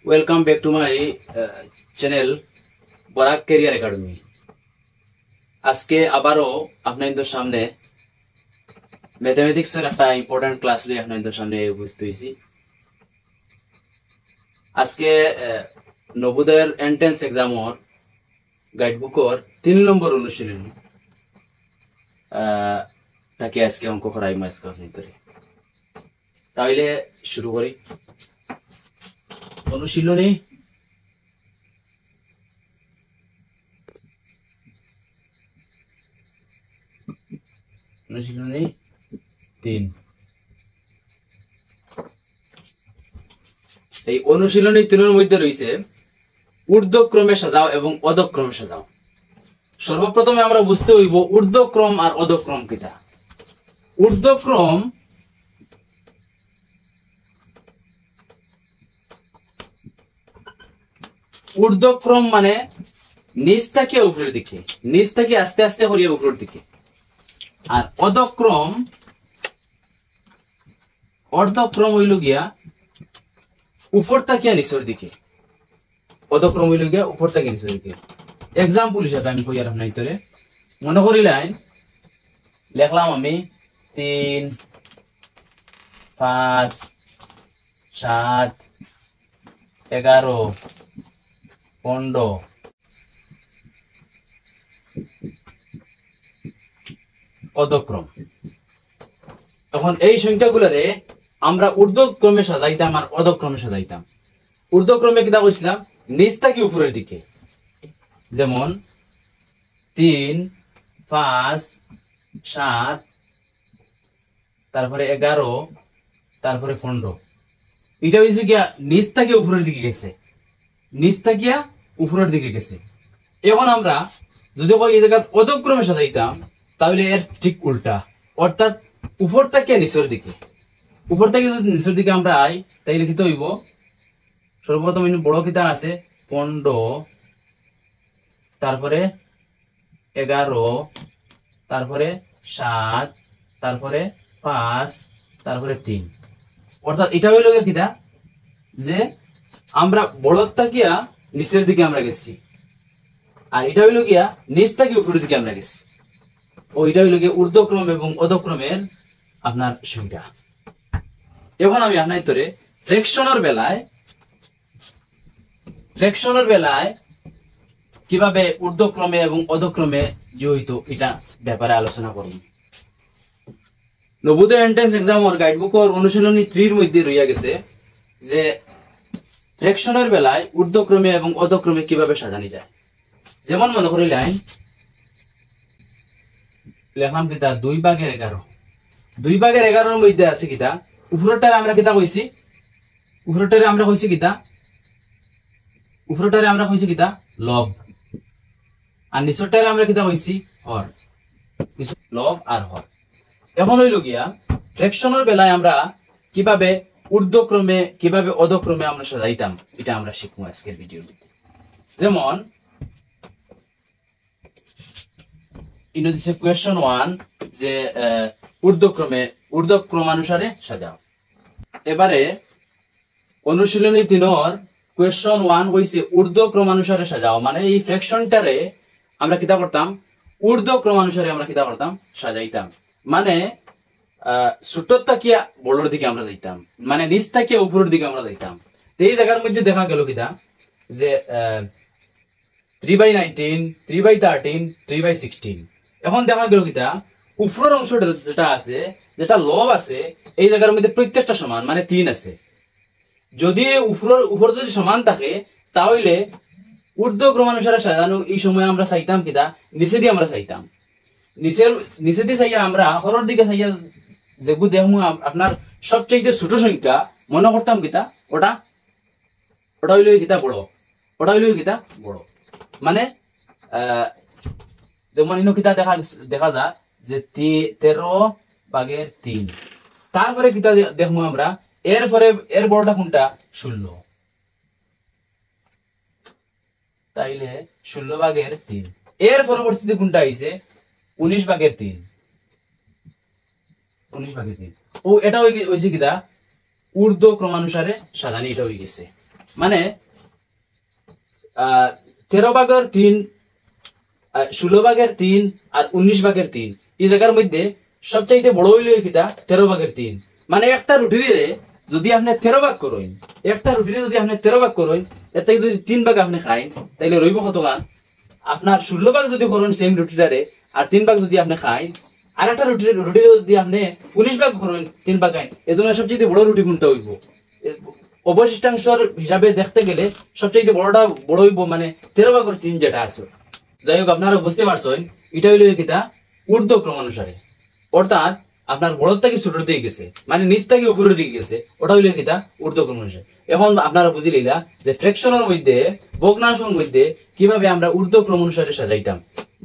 Welcome back to my channel Barak Career Academy. আজকে আবারও আপনাদের সামনে ম্যাথমেটিক্সের একটা ইম্পর্টেন্ট ক্লাস নিয়ে আপনাদের সামনে উপস্থিত হয়েছি। আজকে নবোদয়ের এন্ট্রান্স এক্সামর গাইডবুকর 3 নম্বর অনুশীলনী তাকে আজকে অঙ্ক করাই আজকে আপনাদের। তাহলে শুরু করি। অনুশীলনী অনুশীলনী 3। এই অনুশীলনী 3 এর মধ্যে রয়েছে ঊর্ধ্বক্রমে সাজাও এবং অধক্রমে সাজাও। সর্বপ্রথমে আমরা বুঝতে হইব ঊর্ধ্বক্রম আর অধক্রম কিটা। ঊর্ধ্বক্রম মানে নিচ থেকে উপরের দিকে, নিচ থেকে আস্তে আস্তে হরিয়ে উপরের দিকে। আর অর্ধক্রম হইল গিয়া উপর থেকে নিচের দিকে। অধক্রম হইল গিয়া উপর থেকে নিচের দিকে। এক্সাম্পল হিসাবে আমি কই আর আপনার ভিতরে মনে করিলেন, লিখলাম আমি 3, 5, 7, 11, 15 অধক্রম। তখন এই সংখ্যাগুলোরে আমরা ঊর্ধ্বক্রমে সাজাইতাম আর অধক্রমে সাজাইতাম। ঊর্ধ্বক্রমে কিতা কইছিলাম, নিচ থেকে উপরের দিকে। যেমন 3, 5, 7, তারপরে 11, তারপরে 15। এটা হয়েছে গিয়া নিচ থেকে উপরের দিকে গেছে, নিচ থেকে উপরের দিকে গেছে। এখন আমরা যদি এই জায়গা অধক্রমে সাজাইতাম তাহলে এর ঠিক উল্টা, অর্থাৎ উপর থেকে নিচের দিকে। উপর থেকে যদি নিচের দিকে আমরা আই তাইলে কি হইব, সর্বপ্রথম বড় কিতা আছে 15, তারপরে 11, তারপরে 7, তারপরে 5, তারপরে 3। অর্থাৎ এটা হইল কিতা যে আমরা বড় থাকিয়া নিচের দিকে আমরা গেছি, আর এটা হইল গিয়া নিচ থেকে উপরের দিকে আমরা গেছি। ও এটা হইল গিয়া ঊর্ধ্বক্রম এবং অধক্রমের আপনার সংখ্যা। এখন আমি আপনার ভিতরে ফ্র্যাকশনের বেলায় কিভাবে ঊর্ধ্বক্রমে এবং অধক্রমে হইতো এটা ব্যাপারে আলোচনা করব। নবোদয় এন্ট্রান্স এক্সামের গাইডবুকের অনুশীলনী 3 এর মধ্যে রইয়া গেছে যে ফ্র্যাকশনের বেলায় ঊর্ধ্বক্রমে এবং অধক্রমে কিভাবে সাজানো যায়। যেমন মনে করি লাইন লেখলাম কিতা 2/11। 2/11 মধ্যে আছে কিতা, উপরটারে আমরা কিতা কইছি, উপরটারে আমরা কইছি কিতা লব, আর নিচরটারে আমরা কিতা কইছি হর। লব আর হর। এখন হইল গিয়া ফ্র্যাকশনের বেলায় আমরা কিভাবে ঊর্ধ্বক্রমে কিভাবে অধক্রমে আমরা সাজাইতাম এটা আমরা শিখবো আজকের ভিডিওর মধ্যে। যেমন কোয়েশ্চন 1 যে ঊর্ধ্বক্রমানুসারে সাজাও। এবারে অনুশীলনী 3 কোয়েশ্চন 1 হইছে ঊর্ধ্বক্রমানুসারে সাজাও। মানে এই ফ্র্যাকশনটারে আমরা কিতা করতাম, ঊর্ধ্বক্রমানুসারে আমরা কিতা করতাম, সাজাইতাম। মানে ছোট থাকিয়া বড়র দিকে আমরা যাইতাম, মানে নিচ থাকিয়া উপরের দিকে আমরা যাইতাম। এই জায়গার মধ্যে দেখা গেল কিতা যে 3/19, 3/13, 3/16। এখন দেখা গেল কিতা উপরের অংশটা যেটা আছে, যেটা লব আছে, এই জায়গার মধ্যে প্রত্যেকটা সমান, মানে 3 আছে। যদি উপর যদি সমান থাকে তাহলে ঊর্ধ্বক্রমানুসারে সাজানো এই সময় আমরা চাইতাম কিতা, নিচে দিয়ে আমরা চাইতাম। নিচে দিয়ে চাইয়া আমরা হরের দিকে চাইয়া যেগুলো দেখবো আপনার সবচেয়ে ছোট সংখ্যা মনে করতাম কিতা ওটা হইল কিতা বড়, ওটা হইল কিতা বড়। মানে যেমন কিতা দেখা যায় যে 13/3। তারপরে কিতা দেখবো আমরা এর বড়টা কোনটা 16। তাইলে 16/3। এর পরবর্তীতে কোনটা আইছে 19/3। 19/3 ও এটা হইছে কিতা ঊর্ধ্বক্রমানুসারে সাজানি, এটা হয়ে গেছে। মানে 13/3, 16/3 আর 19/3 এই জায়গার মধ্যে সবচাইতে বড় হইল কিতা 13/3। মানে একটা রুটিরে যদি আপনি 13 ভাগ করেন, একটা রুটিরে যদি আপনি 13 ভাগ করেন, এর থেকে যদি 3 ভাগ আপনি খাইন তাইলে রইব কতখান? আপনার 16 ভাগ যদি করেন সেম রুটিটারে আর 3 ভাগ যদি আপনি খাইন, আর একটা রুটি যদি আপনি 19 ভাগ করেন 3 ভাগ খাইন, এজন্য সবচেয়ে বড় রুটি কোনটা হইব? অবশিষ্টাংশের হিসাবে দেখতে গেলে সবচেয়ে বড় হইব মানে 13/3 যেটা আছে। যাই হোক, আপনারা বুঝতে পারছেন এটা হইল কিতা ঊর্ধ্বক্রম অনুসারে, অর্থাৎ আপনার বড় থেকে ছোটর দিকে গেছে, মানে নিচ থেকে উপরের দিকে গেছে, ওটা হইল কিতা ঊর্ধ্বক্রম অনুসারে। এখন আপনারা বুঝি লইলা যে ফ্র্যাকশনের মধ্যে, ভগ্নাংশের মধ্যে কিভাবে আমরা ঊর্ধ্বক্রম অনুসারে সাজাইতাম।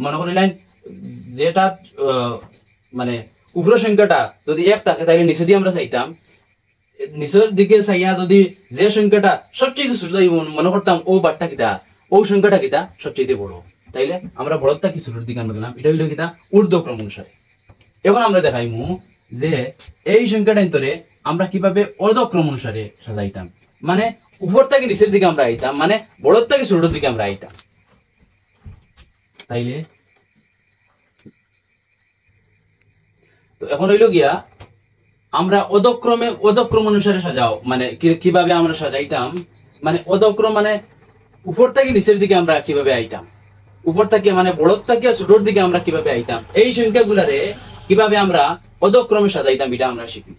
মনে করিলেন যেটা মানে উপরের সংখ্যাটা যদি 1 থাকে তাহলে নিচে দিয়ে আমরা চাইতাম, নিচের দিকে চাইয়া যদি যে সংখ্যাটা সবচেয়ে ছোট মনে করতাম ও বারটা কিতা, ও সংখ্যাটা কিতা সবচেয়ে বড়, তাইলে আমরা বড়টা কি ছোটর দিকে আমরা গেলাম, এটা হইল কিতা ঊর্ধ্বক্রম অনুসারে। এখন আমরা দেখাইমু যে এই সংখ্যাটা ভিতরে আমরা কিভাবে অর্ধক্রম অনুসারে সাজাইতাম, মানে উপর থেকে নিচের দিকে আমরা আইতাম, মানে বড় থেকে ছোটর দিকে আমরা আইতাম। তাইলে তো এখন হইল গিয়া আমরা অধক্রম অনুসারে সাজাও, মানে কিভাবে আমরা সাজাইতাম, মানে অধক্রম মানে উপর থেকে নিচের দিকে আমরা কিভাবে আইতাম, উপর থেকে মানে বড় থেকে ছোটর দিকে আমরা কিভাবে আইতাম, এই সংখ্যাগুলারে কিভাবে আমরা অধক্রমে সাজাইতাম এটা আমরা শিখি।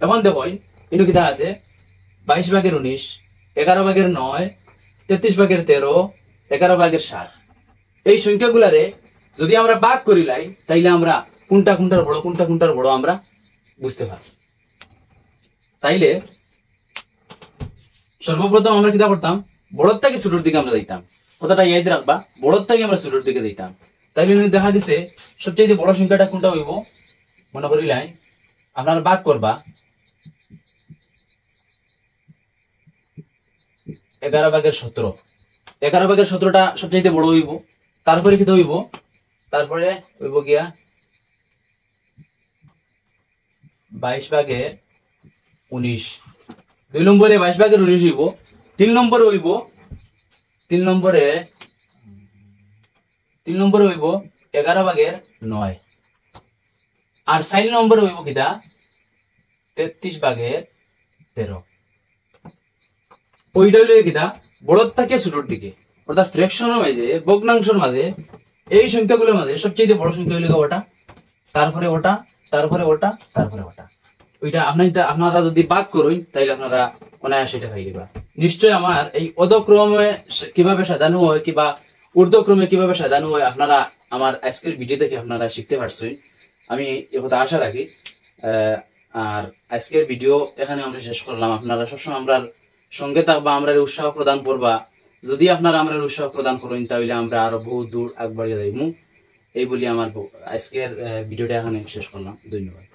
এখন দেখো ইনু কিতা আছে 22/19, 11/9, 33/13, 11/7। এই সংখ্যাগুলারে যদি আমরা ভাগ করিলাই তাইলে আমরা কোনটা কোনটার বড় কোনটা কোনটার বড় আমরা বুঝতে পারি। তাইলে সর্বপ্রথম আমরা কিতা করতাম, বড় থেকে ছোটর দিকে আমরা যাইতাম, কথাটা ইয়াদ রাখবা, বড় থেকে আমরা ছোটর দিকে যাইতাম। তাইলে দেখা গেছে সবচেয়ে বড় সংখ্যাটা কোনটা হইব, মনে করিলাই আপনারা ভাগ করবা 11/17, 11/17টা সবচেয়ে বড় হইব। তারপরে কি হইব, তারপরে হইব গিয়া 22/19, 2 নম্বরে 22/19 হইব। 3 নম্বরে হইব 11/9, আর 4 নম্বরে হইব কিটা 33/13। ওইটা হইল কিটা বড় থেকে ছোটর দিকে, অর্থাৎ ফ্র্যাকশনের মাঝে, ভগ্নাংশের মাঝে, এই সংখ্যাগুলোর মাঝে সবচেয়ে বড় সংখ্যা হইল ওটা, তারপরে ওটা, তারপরে ওটা, তারপরে ওটা। ওইটা আপনারা যদি ভাগ করুন তাইলে আপনারা অনায়াসে এটা খাই দিবা। নিশ্চয় আমার এই অধক্রমে কিভাবে সাজানো হয় কিংবা ঊর্ধ্বক্রমে কিভাবে সাজানো হয় আপনারা আমার আজকের ভিডিও থেকে আপনারা শিখতে পারছেন, আমি এ কথা আশা রাখি। আর আজকের ভিডিও এখানে আমরা শেষ করলাম। আপনারা সবসময় আমরা সঙ্গে থাকবা, আমরা উৎসাহ প্রদান করবা। যদি আপনারা আমরা উৎসাহ প্রদান করেন তাহলে আমরা আরো বহু দূর আগবাড়িয়ে যাইমু। এই বলি আমার আজকের ভিডিওটা এখানে শেষ করলাম। ধন্যবাদ।